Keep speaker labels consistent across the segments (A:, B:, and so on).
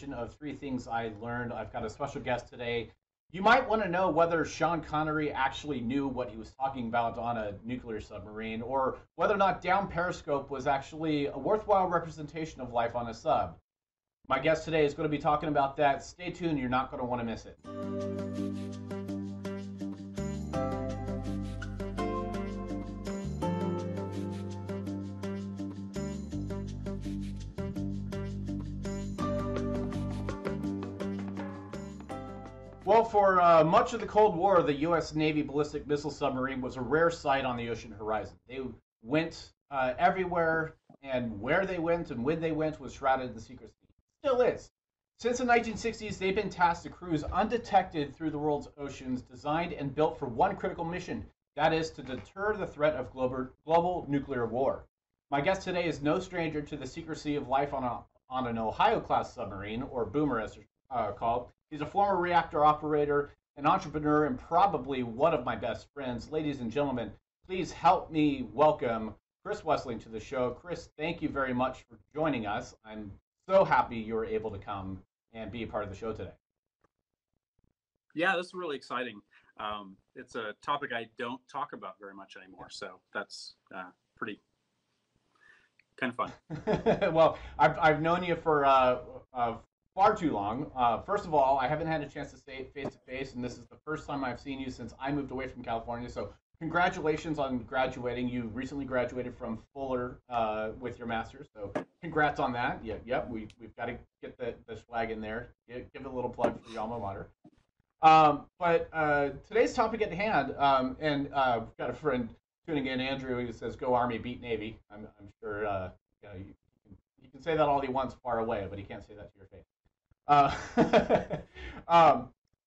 A: edition of Three Things I Learned. I've got a special guest today. You might want to know whether Sean Connery actually knew what he was talking about on a nuclear submarine, or whether or not down periscope was actually a worthwhile representation of life on a sub. My guest today is going to be talking about that. Stay tuned, you're not going to want to miss it. Well, for much of the Cold War, the U.S. Navy ballistic missile submarine was a rare sight on the ocean horizon. They went everywhere, and where they went and when they went was shrouded in secrecy. Still is. Since the 1960s, they've been tasked to cruise undetected through the world's oceans, designed and built for one critical mission. That is to deter the threat of global nuclear war. My guest today is no stranger to the secrecy of life on an Ohio-class submarine, or boomer as it's called. He's a former reactor operator, an entrepreneur, and probably one of my best friends. Ladies and gentlemen, please help me welcome Chris Wessling to the show. Chris, thank you very much for joining us. I'm so happy you were able to come and be a part of the show today.
B: Yeah, this is really exciting. It's a topic I don't talk about very much anymore, so that's pretty kind of fun.
A: Well, I've known you for far too long. First of all, I haven't had a chance to say it face to face, and this is the first time I've seen you since I moved away from California. So congratulations on graduating. You recently graduated from Fuller with your master's, so congrats on that. Yep, we've got to get the swag in there. Give it a little plug for the alma mater. But today's topic at hand, and we've got a friend tuning in, Andrew, who says, "Go Army, beat Navy." I'm sure you can say that all he wants far away, but he can't say that to your face.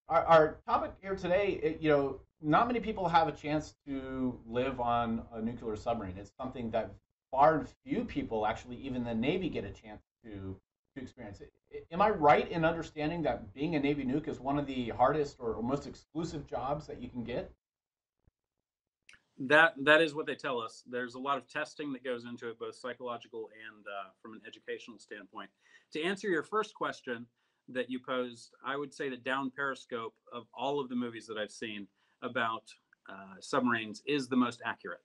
A: Our topic here today, not many people have a chance to live on a nuclear submarine. It's something that far few people, actually, even the Navy, get a chance to experience. Am I right in understanding that being a Navy nuke is one of the hardest or most exclusive jobs that you can get?
B: That is what they tell us. There's a lot of testing that goes into it, both psychological and from an educational standpoint. To answer your first question that you posed, I would say that down periscope of all of the movies that I've seen about submarines is the most accurate.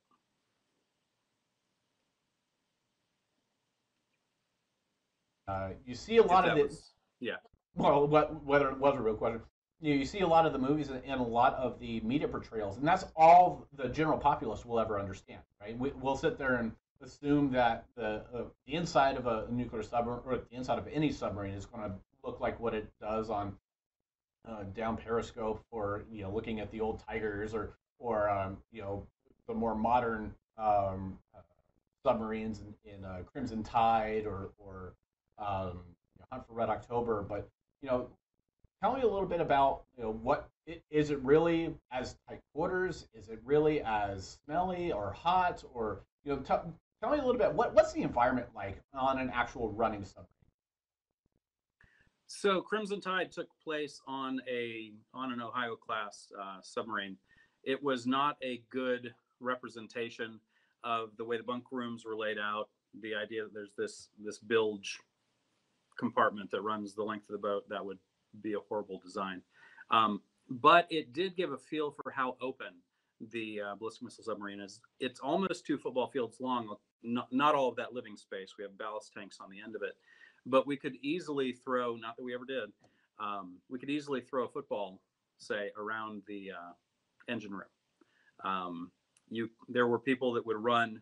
A: You see a lot of this.
B: Yeah.
A: Well, whether it was a real question, you see a lot of the movies and a lot of the media portrayals, and that's all the general populace will ever understand, right? We'll sit there and assume that the inside of a nuclear submarine, or the inside of any submarine, is going to look like what it does on down periscope, or looking at the old Tigers, or the more modern submarines in Crimson Tide, or Hunt for Red October. But tell me a little bit about what is it really as tight quarters? Is it really as smelly or hot? Or tell me a little bit, what's the environment like on an actual running submarine?
B: So Crimson Tide took place on an Ohio-class submarine. It was not a good representation of the way the bunk rooms were laid out. The idea that there's this bilge compartment that runs the length of the boat, that would be a horrible design. But it did give a feel for how open the ballistic missile submarine is. It's almost 2 football fields long. Not all of that living space. We have ballast tanks on the end of it. But we could easily throw, not that we ever did, we could easily throw a football, say, around the engine room. There were people that would run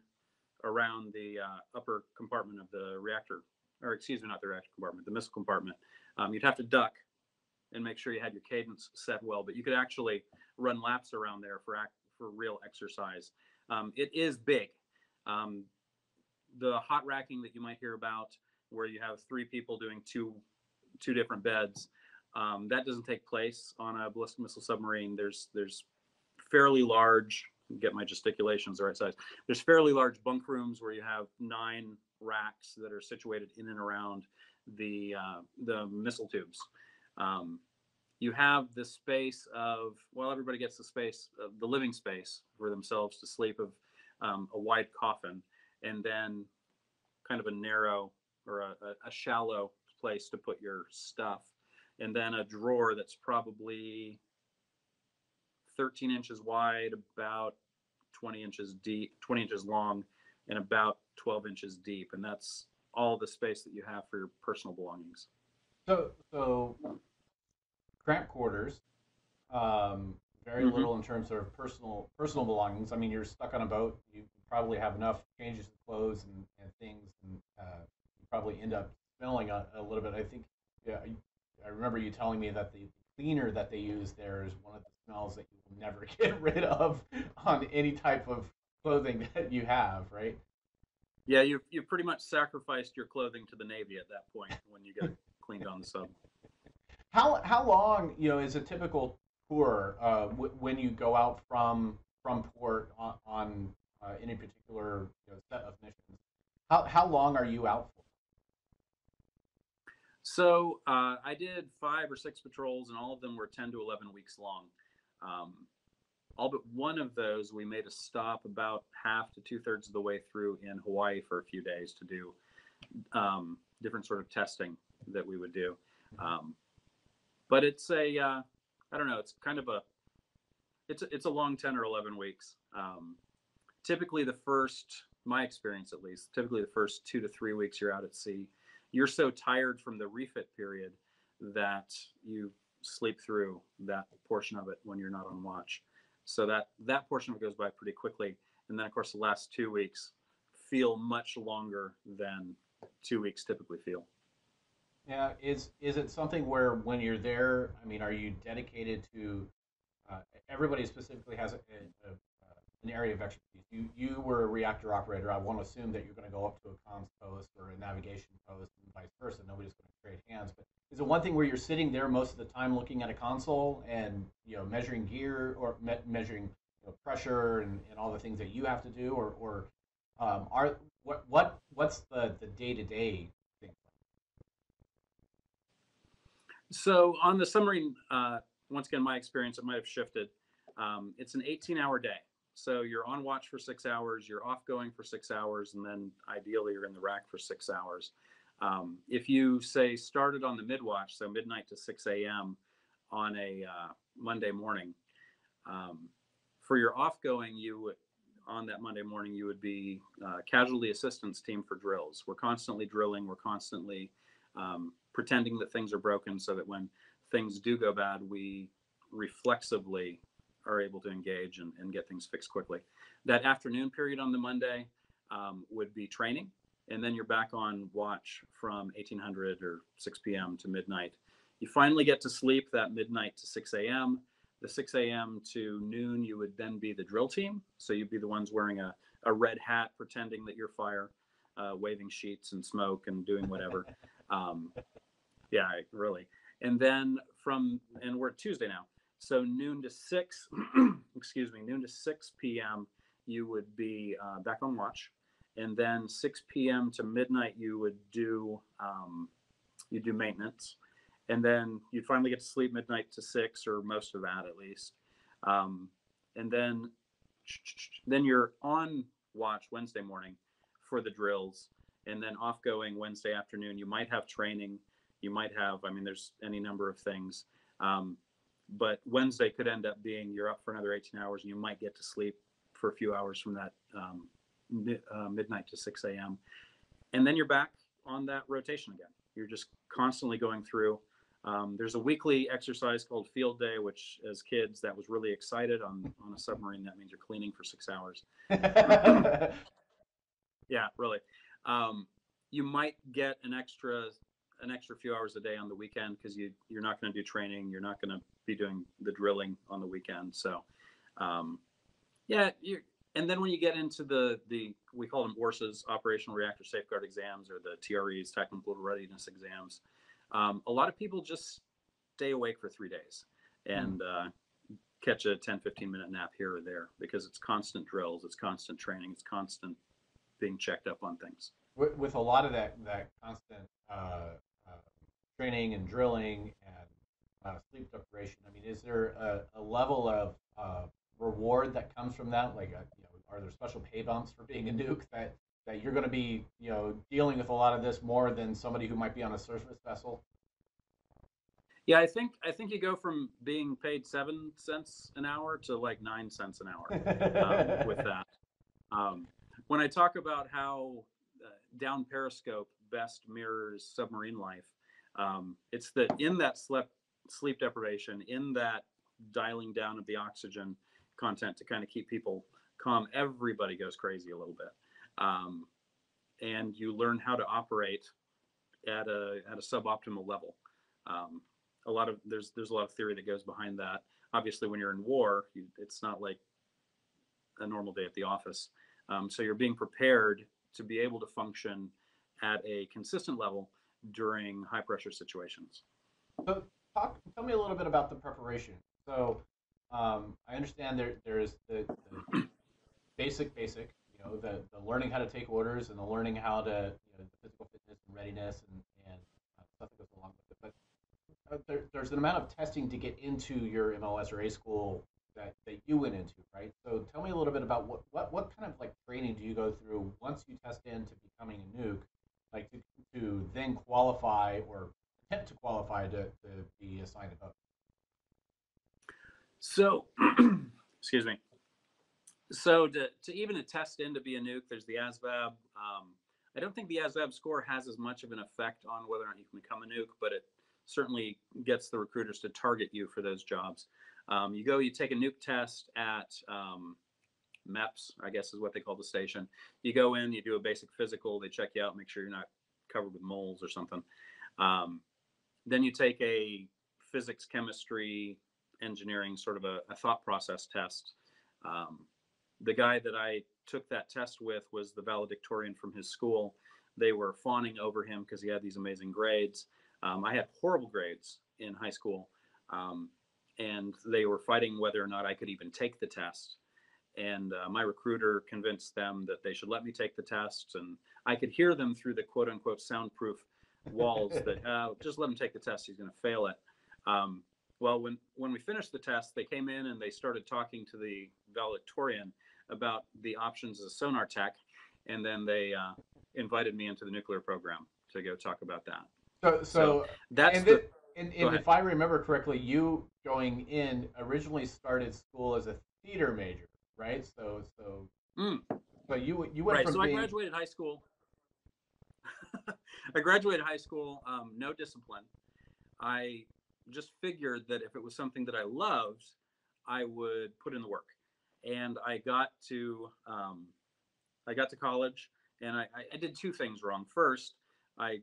B: around the upper compartment of the reactor, or excuse me, not the reactor compartment, the missile compartment. You'd have to duck and make sure you had your cadence set well, but you could actually run laps around there for real exercise. It is big. The hot racking that you might hear about, where you have 3 people doing two different beds, that doesn't take place on a ballistic missile submarine. There's fairly large, get my gesticulations the right size, there's fairly large bunk rooms where you have 9 racks that are situated in and around the missile tubes. You have the space of, well, everybody gets the space, the living space for themselves to sleep, of a wide coffin, and then kind of a narrow, or a shallow place to put your stuff, and then a drawer that's probably 13 inches wide, about 20 inches deep, 20 inches long, and about 12 inches deep. And that's all the space that you have for your personal belongings.
A: So cramped quarters, very
B: Mm-hmm.
A: little in terms of personal belongings. I mean, you're stuck on a boat. You probably have enough changes of clothes and things, and you probably end up smelling a little bit. I think, yeah, I remember you telling me that the cleaner that they use there is one of the smells that you will never get rid of on any type of clothing that you have, right?
B: Yeah, you've pretty much sacrificed your clothing to the Navy at that point when you get it cleaned on the sub.
A: How long, is a typical tour when you go out from port on any particular set of missions? How long are you out for?
B: So I did 5 or 6 patrols, and all of them were 10 to 11 weeks long. Um, all but one of those, we made a stop about half to 2/3 of the way through in Hawaii for a few days to do different sort of testing that we would do. But it's I don't know, it's kind of it's a long 10 or 11 weeks. Typically my experience at least, typically the first 2 to 3 weeks you're out at sea, you're so tired from the refit period that you sleep through that portion of it when you're not on watch. So that portion of it goes by pretty quickly. And then of course the last 2 weeks feel much longer than 2 weeks typically feel.
A: Yeah, is it something where when you're there, I mean, are you dedicated to everybody specifically has an area of expertise? You were a reactor operator. I want to assume that you're going to go up to a comms post or a navigation post and vice versa. Nobody's going to trade hands. But is it one thing where you're sitting there most of the time looking at a console and measuring gear or measuring pressure and all the things that you have to do, or are what's the day to day thing?
B: So on the submarine, once again, my experience, it might have shifted. It's an 18-hour day. So you're on watch for 6 hours, you're off going for 6 hours, and then ideally you're in the rack for 6 hours. If you say started on the mid-watch, so midnight to 6 a.m. on a Monday morning, for your off-going, on that Monday morning, you would be casualty assistance team for drills. We're constantly drilling. We're constantly pretending that things are broken so that when things do go bad, we reflexively are able to engage and get things fixed quickly. That afternoon period on the Monday would be training, and then you're back on watch from 1800 or 6 p.m. to midnight. You finally get to sleep that midnight to 6 a.m. The 6 a.m. to noon, you would then be the drill team. So you'd be the ones wearing a red hat, pretending that you're fire, waving sheets and smoke and doing whatever. Yeah, really. And then and we're at Tuesday now. So noon to 6, excuse me, noon to 6 p.m., you would be back on watch. And then 6 p.m. to midnight, you would do maintenance. And then you'd finally get to sleep midnight to 6, or most of that at least. And then you're on watch Wednesday morning for the drills, and then off going Wednesday afternoon. You might have training. You might have, I mean, there's any number of things. But Wednesday could end up being you're up for another 18 hours, and you might get to sleep for a few hours from that midnight to 6 a.m. And then you're back on that rotation again. You're just constantly going through. There's a weekly exercise called Field Day, which as kids, that was really excited on a submarine. That means you're cleaning for 6 hours. Yeah, really. You might get an extra few hours a day on the weekend because you're not going to do training. You're not going to be doing the drilling on the weekend. So, yeah. And then when you get into the we call them ORSAs, Operational Reactor Safeguard Exams, or the TREs, Technical Readiness Exams. A lot of people just stay awake for 3 days and catch a 10, 15-minute nap here or there because it's constant drills, it's constant training, it's constant being checked up on things.
A: With a lot of that constant training and drilling and sleep deprivation, I mean, is there a level of reward that comes from that? Like, are there special pay bumps for being a nuke that you're going to be, dealing with a lot of this more than somebody who might be on a surface vessel?
B: Yeah, I think you go from being paid 7 cents an hour to like 9 cents an hour with that. Um, when I talk about how down periscope best mirrors submarine life, it's that in that sleep deprivation, in that dialing down of the oxygen content to kind of keep people calm, everybody goes crazy a little bit, and you learn how to operate at a suboptimal level. Um, there's a lot of theory that goes behind that. Obviously, when you're in war, it's not like a normal day at the office. So you're being prepared to be able to function at a consistent level during high pressure situations.
A: So tell me a little bit about the preparation. So I understand there's the basic, the learning how to take orders and the learning how to, the physical fitness and readiness and stuff that goes along with it. But there's an amount of testing to get into your MLS or A school that you went into, right? So tell me a little bit about what kind of like training do you go through once you test into becoming a nuke, like to then qualify or attempt to qualify to be assigned a boat?
B: So, excuse me. So to even attest in to be a nuke, there's the ASVAB. I don't think the ASVAB score has as much of an effect on whether or not you can become a nuke, but it certainly gets the recruiters to target you for those jobs. You take a nuke test at MEPS, I guess is what they call the station. You go in, you do a basic physical, they check you out, make sure you're not covered with moles or something. Then you take a physics, chemistry, engineering, sort of a thought process test. The guy that I took that test with was the valedictorian from his school. They were fawning over him because he had these amazing grades. I had horrible grades in high school, and they were fighting whether or not I could even take the test. And my recruiter convinced them that they should let me take the test, and I could hear them through the quote unquote soundproof walls that just let him take the test, he's going to fail it. Well, when we finished the test, they came in and they started talking to the valedictorian about the options as a sonar tech, and then they invited me into the nuclear program to go talk about that.
A: So
B: that's
A: and if I remember correctly, you going in originally started school as a theater major, right? So you went
B: right.
A: from
B: So
A: being...
B: I graduated high school. I graduated high school, no discipline. I just figured that if it was something that I loved, I would put in the work. And I got to college, and I did two things wrong. First, I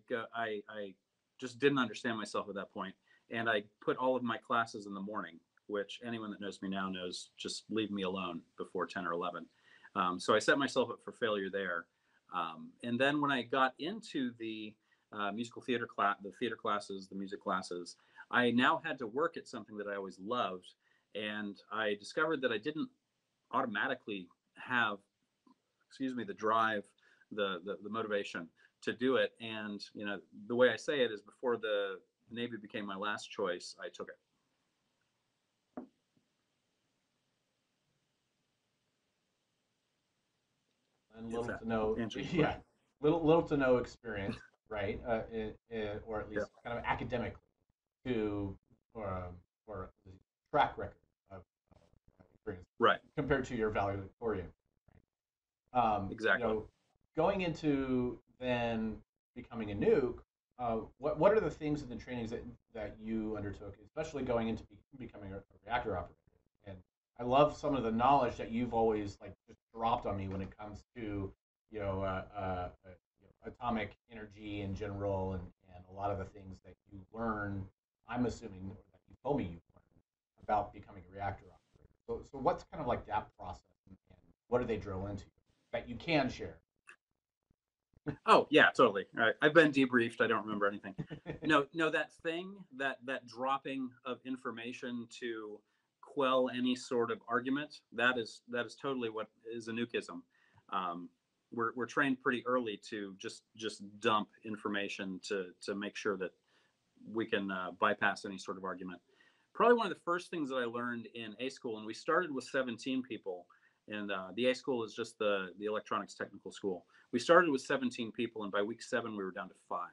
B: just didn't understand myself at that point, and I put all of my classes in the morning, which anyone that knows me now knows just leave me alone before 10 or 11. So I set myself up for failure there. And then when I got into the musical theater the theater classes, the music classes, I now had to work at something that I always loved, and I discovered that I didn't automatically have, the drive, the motivation to do it. And the way I say it is, before the Navy became my last choice, I took it.
A: And little to no, yeah, little to no experience, right? Or at least kind of academically or track record of experience,
B: right?
A: Compared to your valedictorian.
B: Exactly.
A: Going into then becoming a nuke, what are the things in the trainings that you undertook, especially going into becoming a reactor operator? And I love some of the knowledge that you've always just dropped on me when it comes to atomic energy in general, and a lot of the things that you learn. I'm assuming, or that you told me you learned about becoming a reactor operator. So what's kind of like that process, and what do they drill into you that you can share?
B: Oh yeah, totally. All right. I've been debriefed. I don't remember anything. No, that thing, that dropping of information to quell any sort of argument, that is totally what is a nukeism. We're trained pretty early to just dump information to make sure that we can bypass any sort of argument. Probably one of the first things that I learned in A school, and we started with 17 people, And the A school is just the electronics technical school. We started with 17 people, and by week 7 we were down to 5.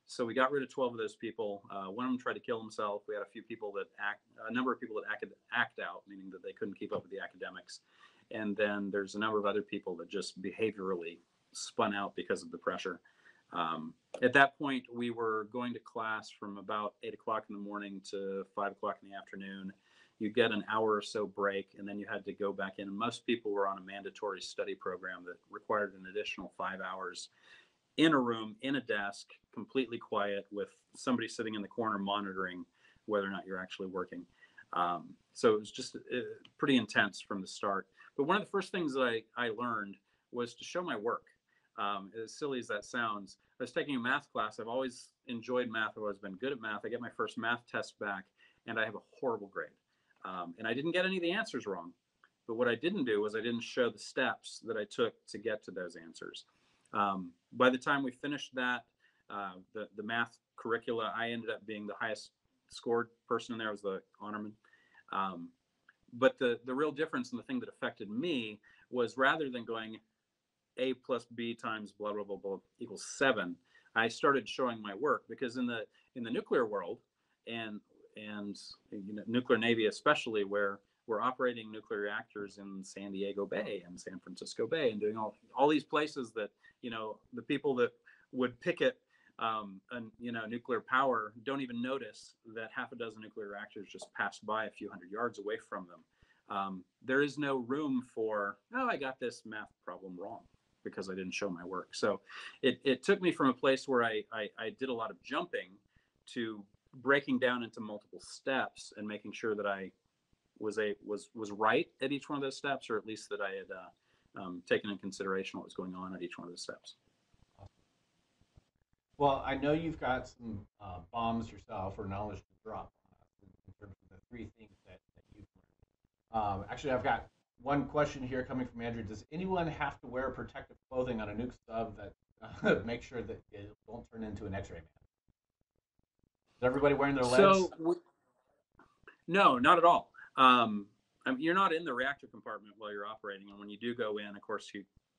B: So we got rid of 12 of those people. One of them tried to kill himself. We had a number of people that act out, meaning that they couldn't keep up with the academics. And then there's a number of other people that just behaviorally spun out because of the pressure. At that point, we were going to class from about 8 o'clock in the morning to 5 o'clock in the afternoon. You get an hour or so break, and then you had to go back in. And most people were on a mandatory study program that required an additional 5 hours in a room, in a desk, completely quiet, with somebody sitting in the corner monitoring whether or not you're actually working. So it was just pretty intense from the start. But one of the first things that I learned was to show my work. As silly as that sounds, I was taking a math class. I've always enjoyed math. I've always been good at math. I get my first math test back, and I have a horrible grade. And I didn't get any of the answers wrong. But what I didn't do was I didn't show the steps that I took to get to those answers. By the time we finished that, the math curricula, I ended up being the highest scored person in there. I was the honorman. But the real difference, and the thing that affected me, was rather than going A plus B times blah, blah, blah, blah equals 7, I started showing my work, because in the nuclear world, and nuclear Navy especially, where we're operating nuclear reactors in San Diego Bay and San Francisco Bay, and doing all these places that, the people that would picket nuclear power don't even notice that half a dozen nuclear reactors just passed by a few hundred yards away from them. There is no room for, I got this math problem wrong because I didn't show my work. So it took me from a place where I did a lot of jumping to breaking down into multiple steps and making sure that I was right at each one of those steps, or at least that I had taken in consideration what was going on at each one of those steps.
A: Well, I know you've got some bombs yourself, or knowledge to drop in terms of the 3 things that you've learned. Actually, I've got one question here coming from Andrew. Does anyone have to wear protective clothing on a nuke sub that makes sure that it won't turn into an X-ray man? Is everybody wearing their legs?
B: No, not at all. You're not in the reactor compartment while you're operating, and when you do go in, of course,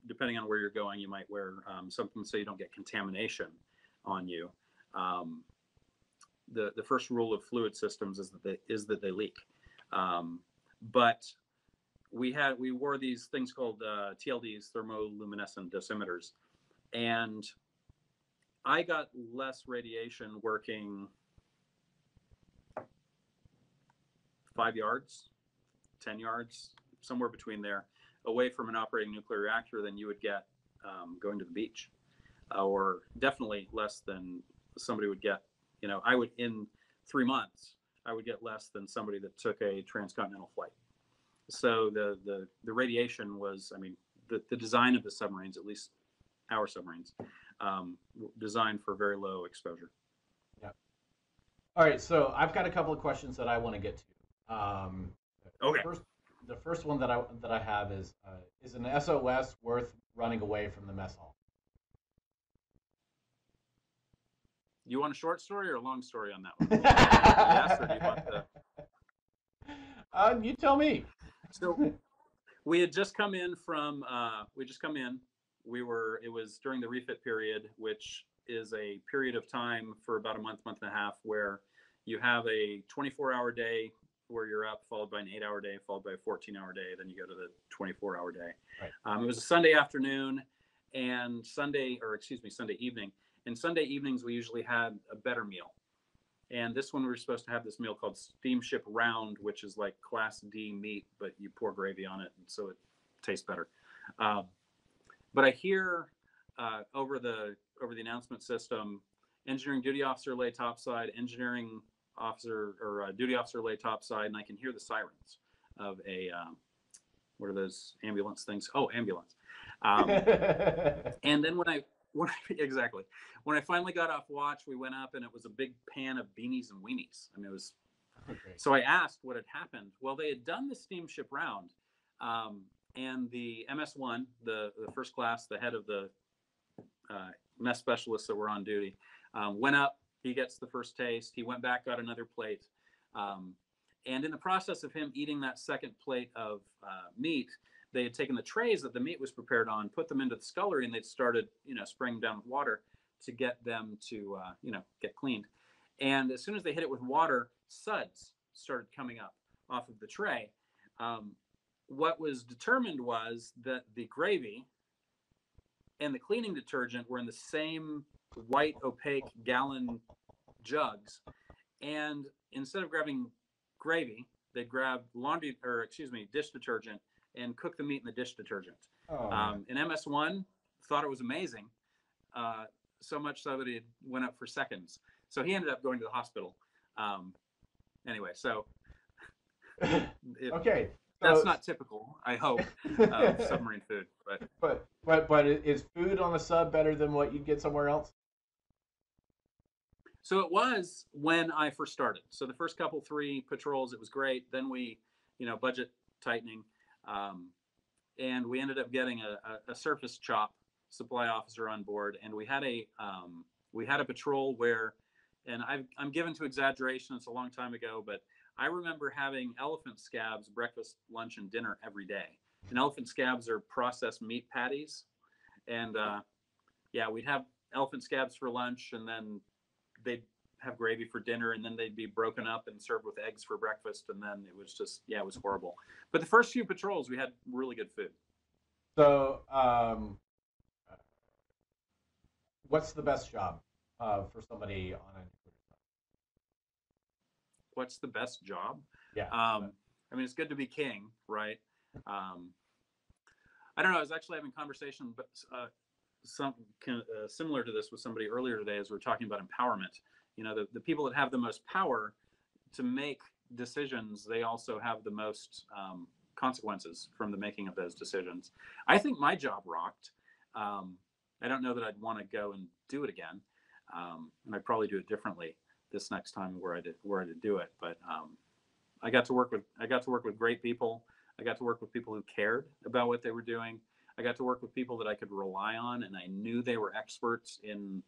B: depending on where you're going, you might wear something so you don't get contamination on you. The first rule of fluid systems is that they leak. But we wore these things called TLDs, thermoluminescent dosimeters, and I got less radiation working 5 yards, 10 yards, somewhere between there, away from an operating nuclear reactor than you would get going to the beach, or definitely less than somebody would get. I would, in 3 months, I would get less than somebody that took a transcontinental flight. So the radiation was, the design of the submarines, at least our submarines, designed for very low exposure.
A: Yeah. All right, so I've got a couple of questions that I want to get to.
B: Okay.
A: The first one that I have is an SOS worth running away from the mess hall?
B: You want a short story or a long story on that one? Yes, or do you want
A: you tell me.
B: So we had just come in from, it was during the refit period, which is a period of time for about a month and a half, where you have a 24-hour day where you're up, followed by an 8-hour day, followed by a 14-hour day, then you go to the 24-hour day. Right. It was a Sunday afternoon and Sunday evening. And Sunday evenings, we usually had a better meal. And this one, we were supposed to have this meal called Steamship Round, which is like Class D meat, but you pour gravy on it, and so it tastes better. But I hear over the announcement system, engineering duty officer lay topside, engineering officer or duty officer lay topside, and I can hear the sirens of a what are those ambulance things? Oh, ambulance. And then when I finally got off watch, we went up, and it was a big pan of beanies and weenies. It was. Okay. So I asked what had happened. Well, they had done the Steamship Round, and the MS-1, the first class, the head of the mess specialists that were on duty, went up. He gets the first taste. He went back, got another plate. And in the process of him eating that second plate of meat, they had taken the trays that the meat was prepared on, put them into the scullery, and they'd started, spraying them down with water to get them to, get cleaned. And as soon as they hit it with water, suds started coming up off of the tray. What was determined was that the gravy and the cleaning detergent were in the same white opaque gallon jugs. And instead of grabbing gravy, they grabbed dish detergent and cooked the meat in the dish detergent.
A: Oh,
B: and MS1 thought it was amazing, so much so that it went up for seconds. So he ended up going to the hospital. Anyway, so
A: okay.
B: That's not typical, I hope, of submarine food.
A: But is food on a sub better than what you'd get somewhere else?
B: So it was when I first started. So the first couple 3 patrols, it was great. Then we, budget tightening, and we ended up getting a surface chop supply officer on board, and we had a patrol where, and I'm given to exaggeration. It's a long time ago, but I remember having elephant scabs breakfast, lunch, and dinner every day. And elephant scabs are processed meat patties, and we'd have elephant scabs for lunch, and then they'd have gravy for dinner, and then they'd be broken up and served with eggs for breakfast, and then it was just, it was horrible. But the first few patrols, we had really good food.
A: So, what's the best job for somebody on a nuclear sub?
B: What's the best job?
A: Yeah.
B: I mean, it's good to be king, right? I don't know. I was actually having a conversation, but similar to this with somebody earlier today as we were talking about empowerment. The people that have the most power to make decisions, they also have the most consequences from the making of those decisions. I think my job rocked. I don't know that I'd want to go and do it again, and I'd probably do it differently this next time where I did do it. But I got to work with great people. I got to work with people who cared about what they were doing. I got to work with people that I could rely on, and I knew they were experts in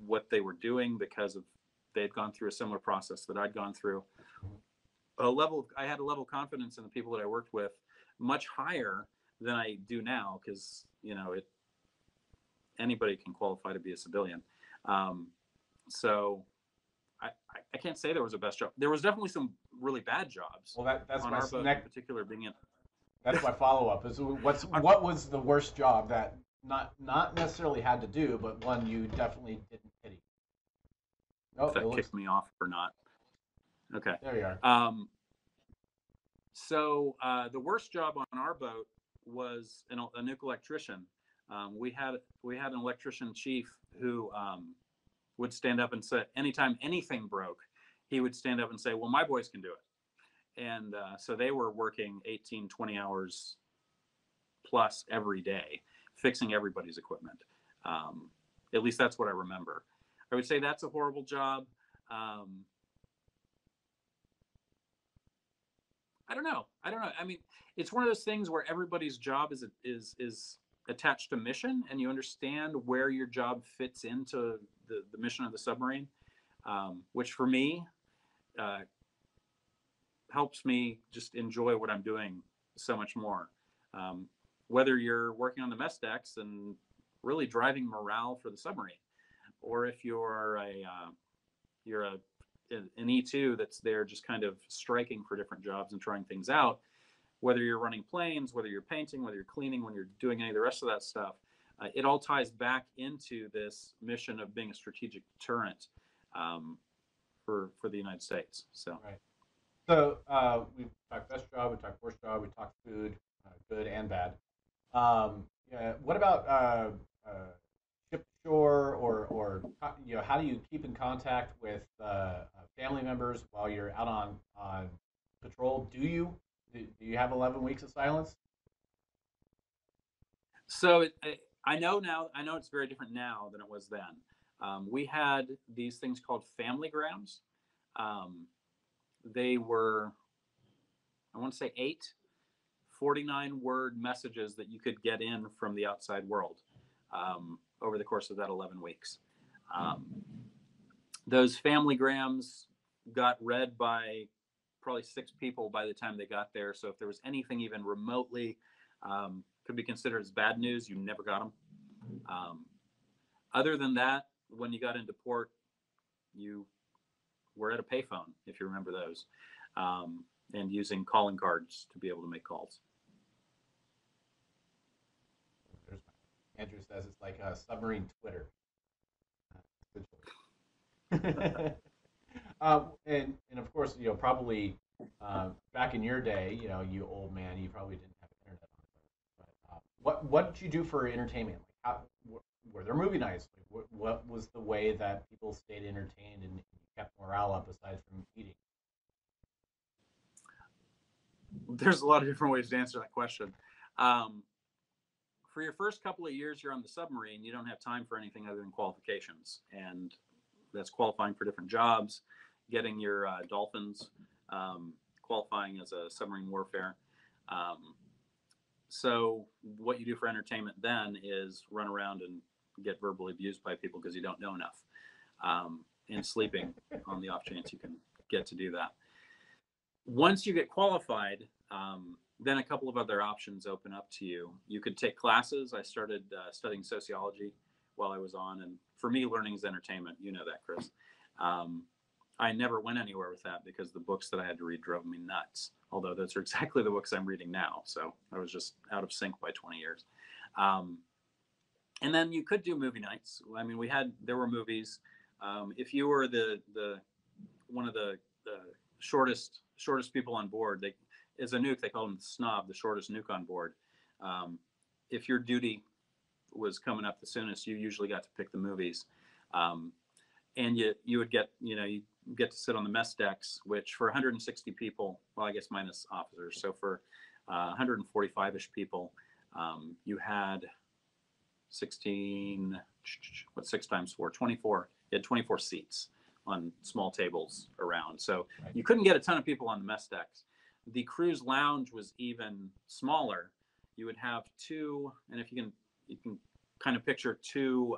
B: what they were doing because they had gone through a similar process that I'd gone through. I had a level of confidence in the people that I worked with, much higher than I do now, because anybody can qualify to be a civilian. So I can't say there was a best job. There was definitely some really bad jobs.
A: Well, that's
B: on our boat in particular being in.
A: That's my follow-up. Is what was the worst job that not necessarily had to do, but one you definitely didn't pity?
B: If that kicked me off or not. Okay.
A: There you are.
B: So the worst job on our boat was a nuke electrician. We had an electrician chief who would stand up and say, anytime anything broke, he would stand up and say, well, my boys can do it. And so they were working 18, 20 hours plus every day, fixing everybody's equipment. At least that's what I remember. I would say that's a horrible job. I don't know. I mean, it's one of those things where everybody's job is attached to mission, and you understand where your job fits into the mission of the submarine, which for me helps me just enjoy what I'm doing so much more. Whether you're working on the mess decks and really driving morale for the submarine, or if you're an E2 that's there just kind of striking for different jobs and trying things out, whether you're running planes, whether you're painting, whether you're cleaning, when you're doing any of the rest of that stuff, it all ties back into this mission of being a strategic deterrent for the United States. So.
A: Right. So we've talked best job, we talked worst job, we talked food, good and bad. What about ship shore, or how do you keep in contact with family members while you're out on patrol? Do you have 11 weeks of silence?
B: So I know it's very different now than it was then. We had these things called familygrams. They were, I want to say 8 49-word messages that you could get in from the outside world over the course of that 11 weeks. Those familygrams got read by probably 6 people by the time they got there. So if there was anything even remotely could be considered as bad news. You never got them. Other than that, when you got into port, you were at a payphone, if you remember those, and using calling cards to be able to make calls.
A: Andrew says it's like a submarine Twitter. And of course, probably back in your day, you old man, you probably didn't have internet on it. But what did you do for entertainment? Like, were there movie nights? Like, what was the way that people stayed entertained and kept morale up aside from eating?
B: There's a lot of different ways to answer that question. For your first couple of years you're on the submarine, you don't have time for anything other than qualifications, and that's qualifying for different jobs, getting your dolphins, qualifying as a submarine warfare. So what you do for entertainment then is run around and get verbally abused by people because you don't know enough, and sleeping on the off chance you can get to do that. Once you get qualified, then a couple of other options open up to you. You could take classes. I started studying sociology while I was on, and for me, learning is entertainment. You know that, Chris. I never went anywhere with that because the books that I had to read drove me nuts, although those are exactly the books I'm reading now. So I was just out of sync by 20 years. And then you could do movie nights. I mean, there were movies. If you were one of the shortest people on board, as a nuke, they call him the snob, the shortest nuke on board. If your duty was coming up the soonest, you usually got to pick the movies. And you would get, you get to sit on the mess decks, which for 160 people, well, I guess minus officers. So for 145-ish people, you had 16, what's 6 times 4? 24. You had 24 seats on small tables around. So you couldn't get a ton of people on the mess decks. The cruise lounge was even smaller. You would have 2, and if you can kind of picture 2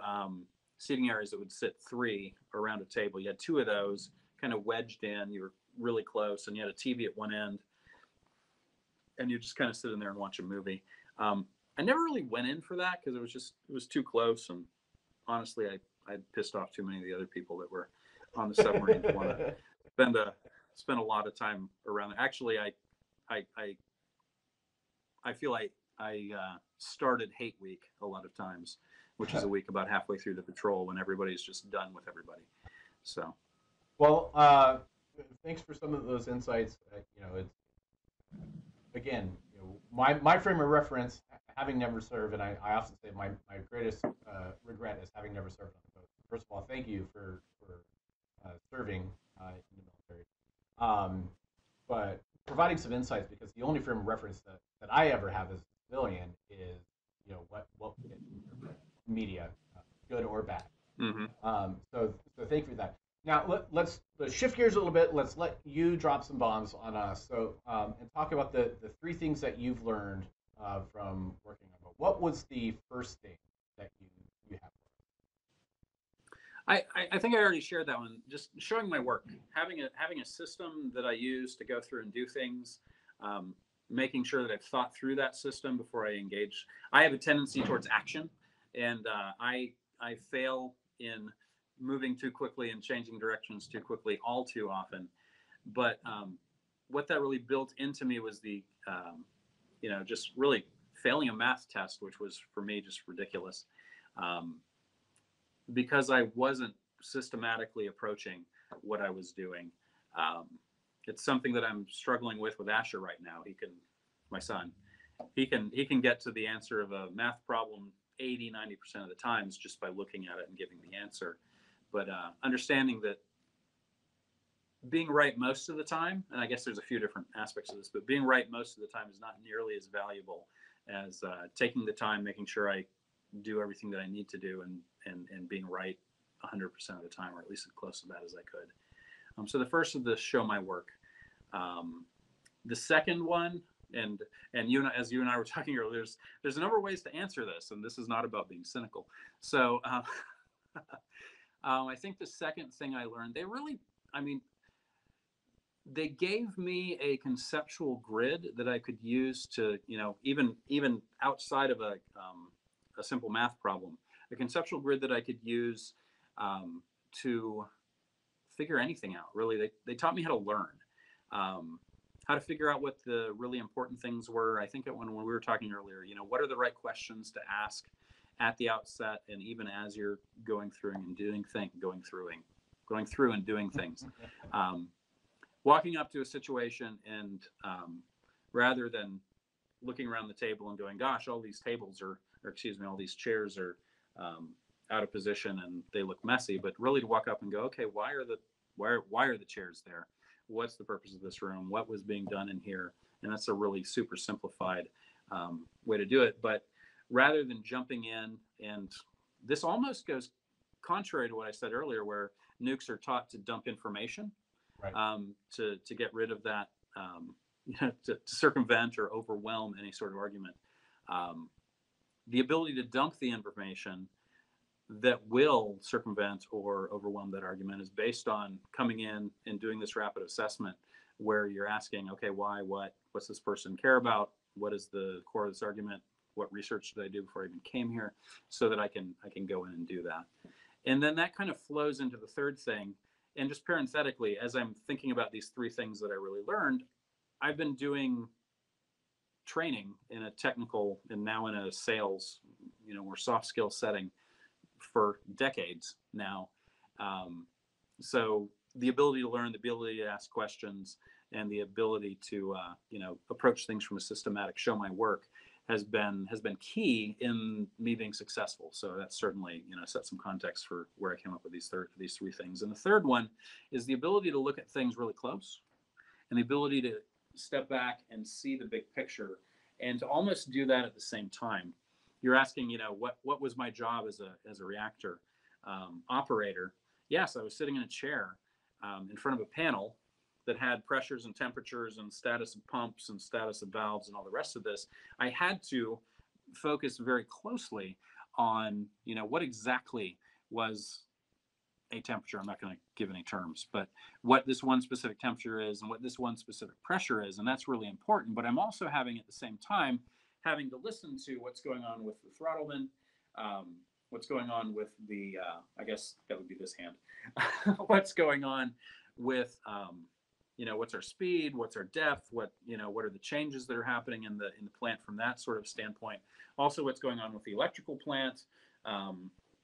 B: seating areas that would sit 3 around a table. You had 2 of those kind of wedged in. You were really close, and you had a TV at one end, and you just kind of sit in there and watch a movie. I never really went in for that because it was too close, and honestly, I pissed off too many of the other people that were on the submarine to want to spend a lot of time around there. Actually, I feel I started hate week a lot of times, which is a week about halfway through the patrol when everybody's just done with everybody. So,
A: well, thanks for some of those insights. It's again, my frame of reference, having never served, and I often say my greatest regret is having never served on the boat. First of all, thank you for serving in the military, but providing some insights, because the only frame of reference that I ever have as a civilian is what media, good or bad.
B: mm-hmm.
A: So thank you for that. Now let's shift gears a little bit. Let's let you drop some bombs on us. So and talk about the 3 things that you've learned from working on boat. What was the first thing that you have?
B: I think I already shared that one. Just showing my work, having a system that I use to go through and do things, making sure that I've thought through that system before I engage. I have a tendency towards action, and I fail in moving too quickly and changing directions too quickly all too often. But what that really built into me was the just really failing a math test, which was for me just ridiculous. Because I wasn't systematically approaching what I was doing. It's something that I'm struggling with Asher right now. My son, he can get to the answer of a math problem 80-90% of the times just by looking at it and giving the answer. But understanding that being right most of the time, and I guess there's a few different aspects of this, but being right most of the time is not nearly as valuable as taking the time, making sure I do everything that I need to do, and being right 100% of the time, or at least as close to that as I could. So the first of this, show my work. The second one, and as you and I were talking earlier, there's a number of ways to answer this, and this is not about being cynical. So I think the second thing I learned, They gave me a conceptual grid that I could use to, even outside of a simple math problem, a conceptual grid that I could use to figure anything out. Really, they taught me how to learn, how to figure out what the really important things were. I think when we were talking earlier, what are the right questions to ask at the outset, and even as you're going through and doing things. Walking up to a situation and rather than looking around the table and going, gosh, all these tables all these chairs are out of position and they look messy, but really to walk up and go, okay, why are the chairs there? What's the purpose of this room? What was being done in here? And that's a really super simplified way to do it. But rather than jumping in, and this almost goes contrary to what I said earlier, where nukes are taught to dump information. Right. To get rid of that, to circumvent or overwhelm any sort of argument. The ability to dump the information that will circumvent or overwhelm that argument is based on coming in and doing this rapid assessment where you're asking, okay, why, what's this person care about? What is the core of this argument? What research did I do before I even came here? So that I can go in and do that. And then that kind of flows into the third thing. And just parenthetically, as I'm thinking about these three things that I really learned, I've been doing training in a technical and now in a sales, or soft skill setting for decades now. So the ability to learn, the ability to ask questions, and the ability to, approach things from a systematic, show my work has been key in me being successful. So that certainly, set some context for where I came up with these three things. And the third one is the ability to look at things really close, and the ability to step back and see the big picture, and to almost do that at the same time. You're asking, what was my job as a reactor operator? Yes, I was sitting in a chair in front of a panel that had pressures and temperatures and status of pumps and status of valves and all the rest of this. I had to focus very closely on, what exactly was a temperature. I'm not going to give any terms, but what this one specific temperature is and what this one specific pressure is. And that's really important. But I'm also having at the same time, having to listen to what's going on with the throttleman, what's going on with the, I guess that would be this hand, what's going on with, what's our speed, what's our depth, what are the changes that are happening in the plant from that sort of standpoint. Also, what's going on with the electrical plant.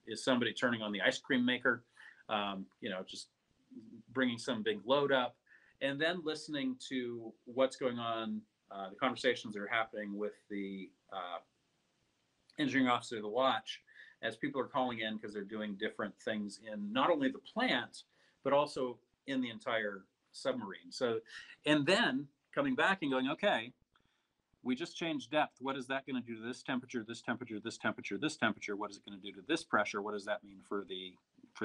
B: Is somebody turning on the ice cream maker? Just bringing some big load up, and then listening to what's going on, the conversations that are happening with the engineering officer of the watch as people are calling in because they're doing different things in not only the plant, but also in the entire submarine. So, and then coming back and going, okay, we just changed depth. What is that going to do to this temperature, this temperature, this temperature, this temperature? What is it going to do to this pressure? What does that mean for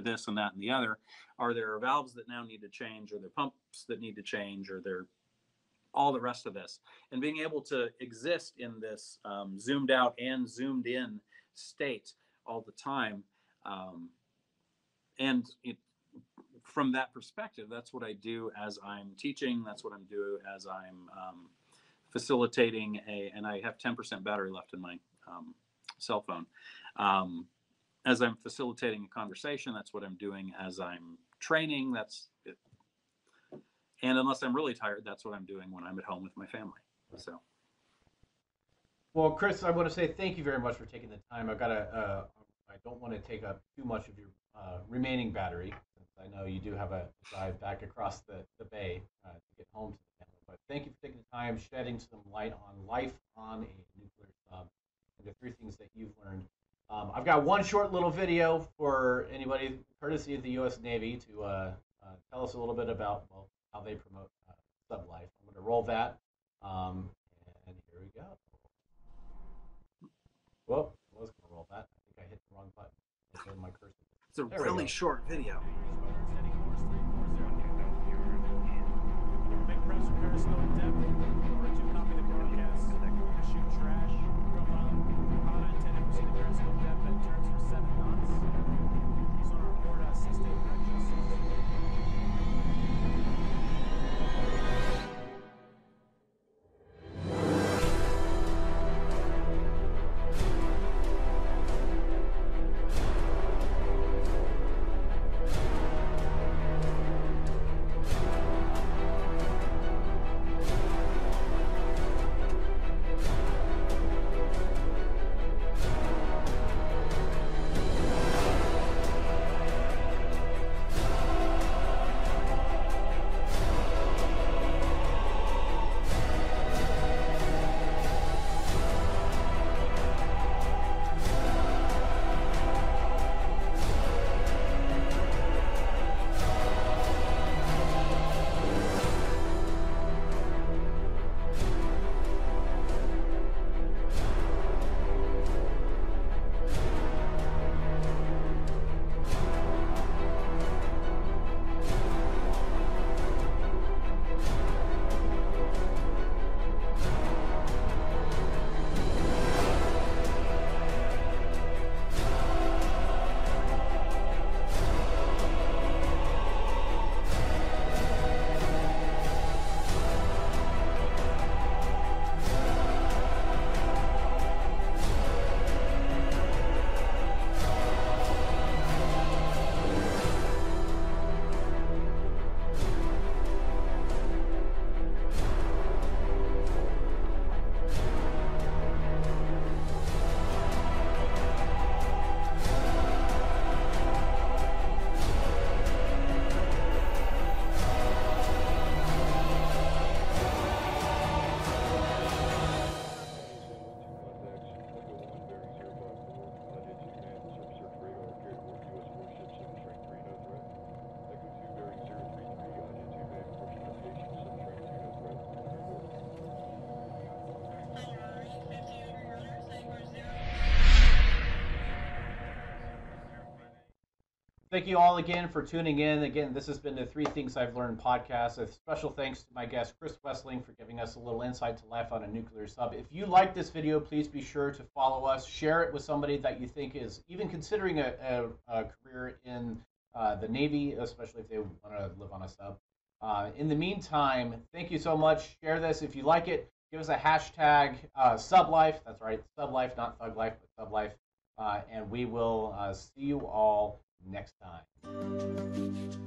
B: this and that and the other? Are there valves that now need to change? Are there pumps that need to change? Are there all the rest of this? And being able to exist in this zoomed out and zoomed in state all the time. From that perspective, that's what I do as I'm teaching. That's what I'm doing as I'm facilitating and I have 10% battery left in my cell phone. As I'm facilitating a conversation, that's what I'm doing. As I'm training, that's it. And unless I'm really tired, that's what I'm doing when I'm at home with my family. So.
A: Well, Chris, I want to say thank you very much for taking the time. I don't want to take up too much of your remaining battery, since I know you do have a drive back across the bay to get home to the family. But thank you for taking the time, shedding some light on life on a nuclear sub, and the three things that you've learned. I've got one short little video for anybody, courtesy of the U.S. Navy, to tell us a little bit about how they promote sub life. I'm going to roll that, and here we go. Well, I was going to roll that. I think I hit the wrong button. My cursor.
B: It's a really short video.
C: Make press for periscope depth. Order to copy the broadcast. Shoot trash. Profile. Pilot intended to proceed to periscope depth at turns for 7 knots. He's on our report 6 to 8 corrections.
A: Thank you all again for tuning in. Again, this has been the Three Things I've Learned podcast. A special thanks to my guest, Chris Wessling, for giving us a little insight to life on a nuclear sub. If you like this video, please be sure to follow us. Share it with somebody that you think is even considering a career in the Navy, especially if they want to live on a sub. In the meantime, thank you so much. Share this if you like it. Give us a hashtag sublife. That's right, sublife, not thug life, but sublife. And we will see you all next time.